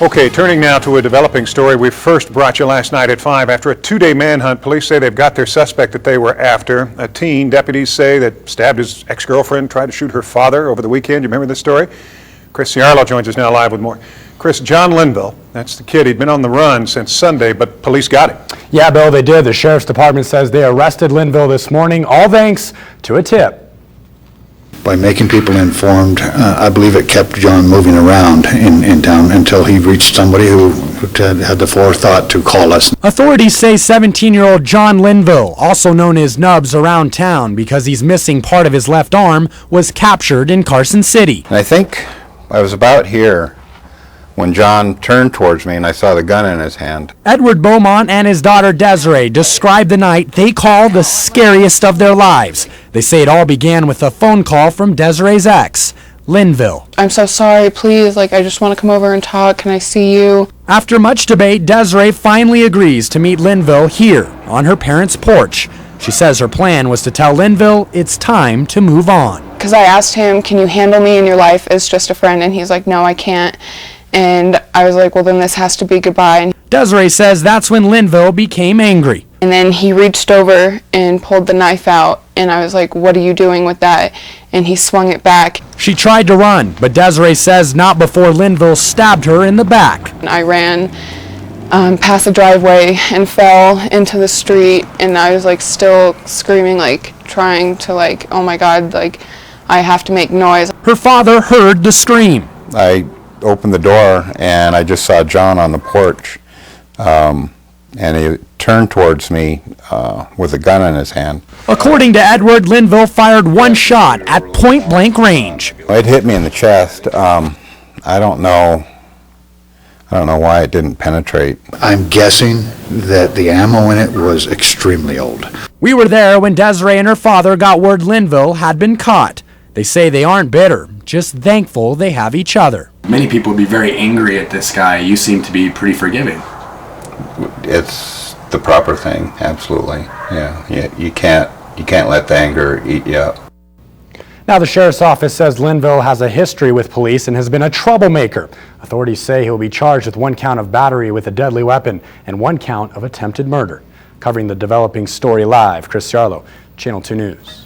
Okay, turning now to a developing story we first brought you last night at 5. After a 2-day manhunt, police say they've got their suspect that they were after. A teen, deputies say, that stabbed his ex-girlfriend, tried to shoot her father over the weekend. You remember this story? Chris Ciarlo joins us now live with more. Chris, John Linville, that's the kid. He'd been on the run since Sunday, but police got him. Yeah, Bill, they did. The sheriff's department says they arrested Linville this morning, all thanks to a tip. By making people informed, I believe it kept John moving around in town until he reached somebody who had the forethought to call us. Authorities say 17-year-old John Linville, also known as Nubs around town because he's missing part of his left arm, was captured in Carson City. And I think I was about here when John turned towards me and I saw the gun in his hand. Edward Beaumont and his daughter Desiree described the night they call the scariest of their lives. They say it all began with a phone call from Desiree's ex, Linville. I'm so sorry, please, I just want to come over and talk. Can I see you? After much debate, Desiree finally agrees to meet Linville here on her parents' porch. She says her plan was to tell Linville it's time to move on. Because I asked him, can you handle me in your life as just a friend? And he's like, no, I can't. And I was like, well, then this has to be goodbye. Desiree says that's when Linville became angry. And then he reached over and pulled the knife out. And I was like, what are you doing with that? And he swung it back. She tried to run, but Desiree says not before Linville stabbed her in the back. And I ran past the driveway and fell into the street. And I was still screaming, trying to oh my God, I have to make noise. Her father heard the scream. I opened the door and I just saw John on the porch, and he turned towards me with a gun in his hand. According to Edward, Linville fired one shot at point-blank range. It hit me in the chest. I don't know why it didn't penetrate. I'm guessing that the ammo in it was extremely old. We were there when Desiree and her father got word Linville had been caught. They say they aren't bitter, just thankful they have each other. Many people would be very angry at this guy. You seem to be pretty forgiving. It's the proper thing, absolutely. Yeah, you can't let the anger eat you up. Now the sheriff's office says Linville has a history with police and has been a troublemaker. Authorities say he'll be charged with 1 count of battery with a deadly weapon and 1 count of attempted murder. Covering the developing story live, Chris Ciarlo, Channel 2 News.